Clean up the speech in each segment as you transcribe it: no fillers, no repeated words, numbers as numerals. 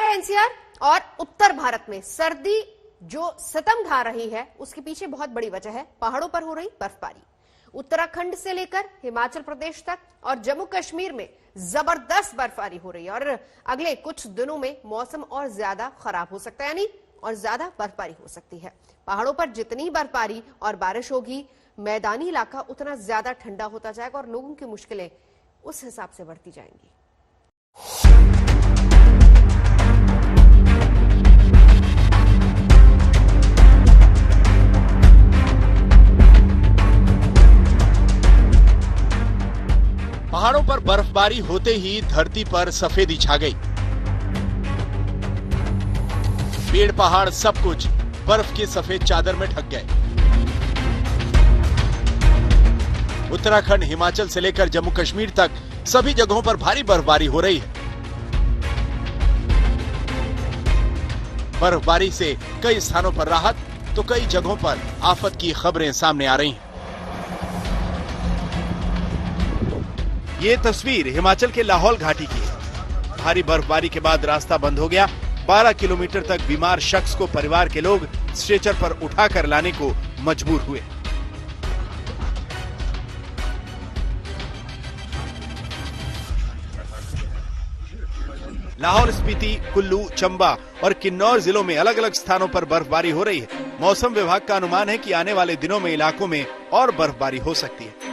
है एनसीआर और उत्तर भारत में सर्दी जो सितम ढा रही है उसके पीछे बहुत बड़ी वजह है पहाड़ों पर हो रही बर्फबारी। उत्तराखंड से लेकर हिमाचल प्रदेश तक और जम्मू कश्मीर में जबरदस्त बर्फबारी हो रही है और अगले कुछ दिनों में मौसम और ज्यादा खराब हो सकता है, यानी और ज्यादा बर्फबारी हो सकती है। पहाड़ों पर जितनी बर्फबारी और बारिश होगी, मैदानी इलाका उतना ज्यादा ठंडा होता जाएगा और लोगों की मुश्किलें उस हिसाब से बढ़ती जाएंगी। पहाड़ों पर बर्फबारी होते ही धरती पर सफेदी छा गई। पेड़ पहाड़ सब कुछ बर्फ की सफेद चादर में ढक गए। उत्तराखंड, हिमाचल से लेकर जम्मू कश्मीर तक सभी जगहों पर भारी बर्फबारी हो रही है। बर्फबारी से कई स्थानों पर राहत तो कई जगहों पर आफत की खबरें सामने आ रही हैं। ये तस्वीर हिमाचल के लाहौल घाटी की है। भारी बर्फबारी के बाद रास्ता बंद हो गया। 12 किलोमीटर तक बीमार शख्स को परिवार के लोग स्ट्रेचर पर उठाकर लाने को मजबूर हुए। लाहौल स्पीति, कुल्लू, चंबा और किन्नौर जिलों में अलग अलग स्थानों पर बर्फबारी हो रही है। मौसम विभाग का अनुमान है कि आने वाले दिनों में इलाकों में और बर्फबारी हो सकती है।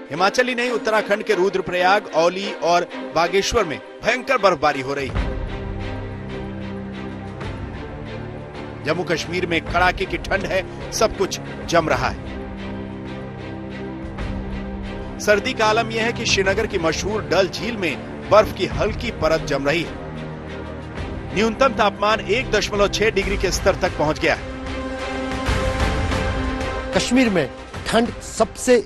हिमाचल ही नहीं, उत्तराखंड के रुद्रप्रयाग, औली और बागेश्वर में भयंकर बर्फबारी हो रही है। जम्मू कश्मीर में कड़ाके की ठंड है, सब कुछ जम रहा है। सर्दी का आलम यह है कि श्रीनगर की मशहूर डल झील में बर्फ की हल्की परत जम रही है। न्यूनतम तापमान 1.6 डिग्री के स्तर तक पहुंच गया है। कश्मीर में ठंड सबसे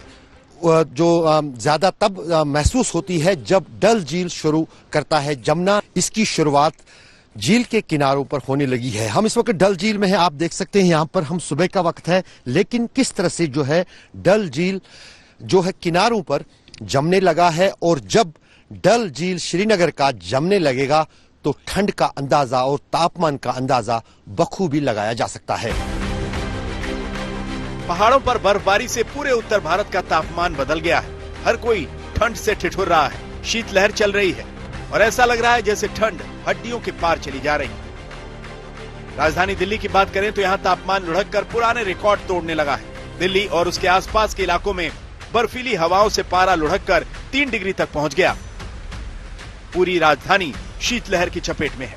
जो ज्यादा तब महसूस होती है जब डल झील शुरू करता है जमना। इसकी शुरुआत झील के किनारों पर होने लगी है। हम इस वक्त डल झील में हैं, आप देख सकते हैं यहाँ पर हम सुबह का वक्त है, लेकिन किस तरह से जो है डल झील जो है किनारों पर जमने लगा है। और जब डल झील श्रीनगर का जमने लगेगा तो ठंड का अंदाजा और तापमान का अंदाजा बखूबी लगाया जा सकता है। पहाड़ों पर बर्फबारी से पूरे उत्तर भारत का तापमान बदल गया है। हर कोई ठंड से ठिठुर रहा है। शीतलहर चल रही है और ऐसा लग रहा है जैसे ठंड हड्डियों के पार चली जा रही है। राजधानी दिल्ली की बात करें तो यहाँ तापमान लुढ़ककर पुराने रिकॉर्ड तोड़ने लगा है। दिल्ली और उसके आसपास के इलाकों में बर्फीली हवाओं से पारा लुढ़ककर 3 डिग्री तक पहुंच गया। पूरी राजधानी शीतलहर की चपेट में है।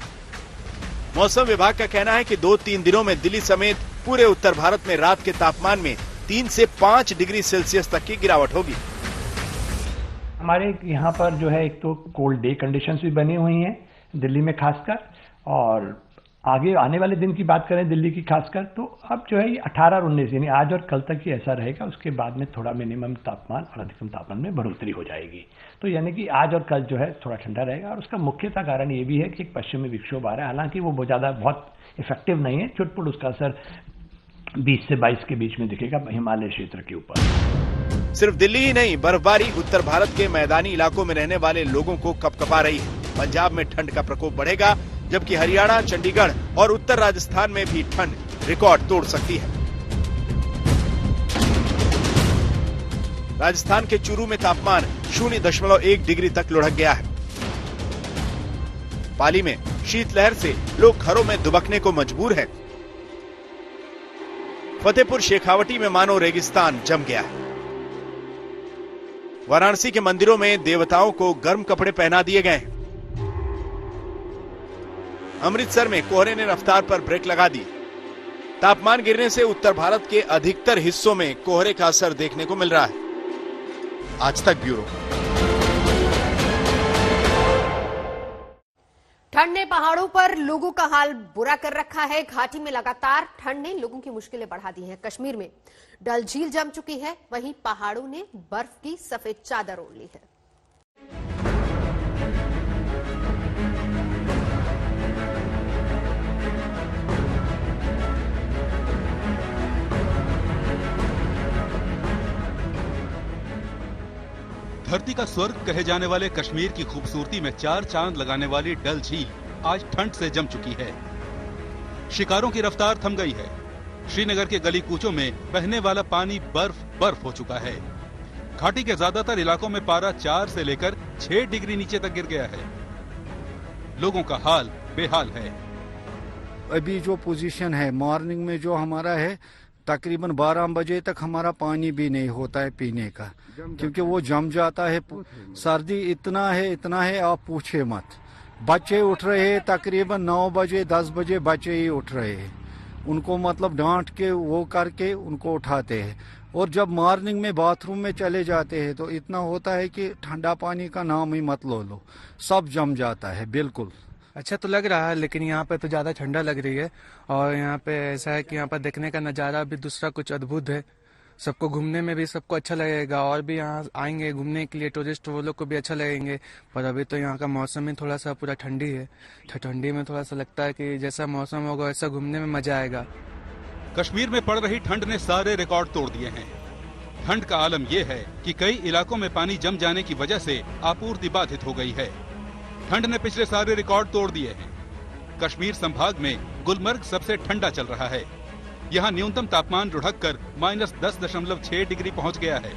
मौसम विभाग का कहना है कि 2-3 दिनों में दिल्ली समेत पूरे उत्तर भारत में रात के तापमान में 3 से 5 डिग्री सेल्सियस तक की गिरावट होगी। हमारे यहाँ पर जो है एक तो कोल्ड डे कंडीशंस भी बनी हुई हैं दिल्ली में खासकर, और आगे आने वाले दिन की बात करें दिल्ली की खासकर तो अब जो है ये 18 और 19 यानी आज और कल तक ही ऐसा रहेगा। उसके बाद में थोड़ा मिनिमम तापमान और अधिकतम तापमान में बढ़ोतरी हो जाएगी। तो यानी कि आज और कल जो है थोड़ा ठंडा रहेगा। और उसका मुख्यतः कारण ये भी है कि एक पश्चिमी विक्षोभ आ रहा है। हालांकि वो बहुत इफेक्टिव नहीं है, चुटपुट उसका असर 20 से 22 के बीच में दिखेगा हिमालय क्षेत्र के ऊपर। सिर्फ दिल्ली ही नहीं, बर्फबारी उत्तर भारत के मैदानी इलाकों में रहने वाले लोगों को कपकपा रही है। पंजाब में ठंड का प्रकोप बढ़ेगा, जबकि हरियाणा, चंडीगढ़ और उत्तर राजस्थान में भी ठंड रिकॉर्ड तोड़ सकती है। राजस्थान के चूरू में तापमान 0.1 डिग्री तक लुढ़क गया है। पाली में शीतलहर से लोग घरों में दुबकने को मजबूर हैं। फतेहपुर शेखावटी में मानो रेगिस्तान जम गया है। वाराणसी के मंदिरों में देवताओं को गर्म कपड़े पहना दिए गए हैं। अमृतसर में कोहरे ने रफ्तार पर ब्रेक लगा दी। तापमान गिरने से उत्तर भारत के अधिकतर हिस्सों में कोहरे का असर देखने को मिल रहा है। आज तक ब्यूरो। ठंड ने पहाड़ों पर लोगों का हाल बुरा कर रखा है। घाटी में लगातार ठंड ने लोगों की मुश्किलें बढ़ा दी हैं। कश्मीर में डल झील जम चुकी है, वहीं पहाड़ों ने बर्फ की सफेद चादर ओढ़ ली है। धरती का स्वर्ग कहे जाने वाले कश्मीर की खूबसूरती में 4 चांद लगाने वाली डल झील आज ठंड से जम चुकी है। शिकारों की रफ्तार थम गई है। श्रीनगर के गली कूचों में बहने वाला पानी बर्फ हो चुका है। घाटी के ज्यादातर इलाकों में पारा 4 से लेकर 6 डिग्री नीचे तक गिर गया है। लोगों का हाल बेहाल है। अभी जो पोजीशन है मॉर्निंग में जो हमारा है तकरीबन 12 बजे तक हमारा पानी भी नहीं होता है पीने का, क्योंकि वो जम जाता है। सर्दी इतना है आप पूछे मत। बच्चे उठ रहे हैं तकरीबन 9 बजे 10 बजे बच्चे ही उठ रहे हैं। उनको मतलब डांट के वो करके उनको उठाते हैं। और जब मॉर्निंग में बाथरूम में चले जाते हैं तो इतना होता है कि ठंडा पानी का नाम ही मत लो, सब जम जाता है। बिल्कुल अच्छा तो लग रहा है, लेकिन यहाँ पे तो ज़्यादा ठंडा लग रही है। और यहाँ पे ऐसा है कि यहाँ पर देखने का नज़ारा भी दूसरा कुछ अद्भुत है। सबको घूमने में भी सबको अच्छा लगेगा, और भी यहाँ आएंगे घूमने के लिए टूरिस्ट, वो लोग को भी अच्छा लगेंगे। पर अभी तो यहाँ का मौसम ही थोड़ा सा पूरा ठंडी है। ठंडी में थोड़ा सा लगता है कि जैसा मौसम होगा वैसा घूमने में मजा आएगा। कश्मीर में पड़ रही ठंड ने सारे रिकॉर्ड तोड़ दिए हैं। ठंड का आलम यह है कि कई इलाकों में पानी जम जाने की वजह से आपूर्ति बाधित हो गई है। ठंड ने पिछले सारे रिकॉर्ड तोड़ दिए हैं। कश्मीर संभाग में गुलमर्ग सबसे ठंडा चल रहा है। यहाँ न्यूनतम तापमान लुढ़ककर -10.6 डिग्री पहुँच गया है।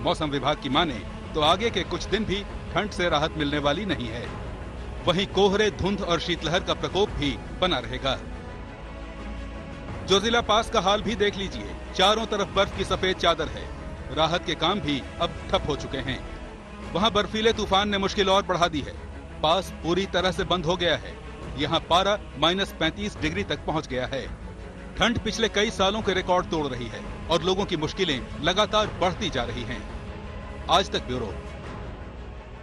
मौसम विभाग की माने तो आगे के कुछ दिन भी ठंड से राहत मिलने वाली नहीं है। वहीं कोहरे, धुंध और शीतलहर का प्रकोप भी बना रहेगा। जोजिला पास का हाल भी देख लीजिए। चारों तरफ बर्फ की सफेद चादर है। राहत के काम भी अब ठप हो चुके हैं। वहाँ बर्फीले तूफान ने मुश्किल और बढ़ा दी है। पास पूरी तरह से बंद हो गया है। यहाँ पारा -35 डिग्री तक पहुँच गया है। ठंड पिछले कई सालों के रिकॉर्ड तोड़ रही है और लोगों की मुश्किलें लगातार बढ़ती जा रही हैं। आज तक ब्यूरो।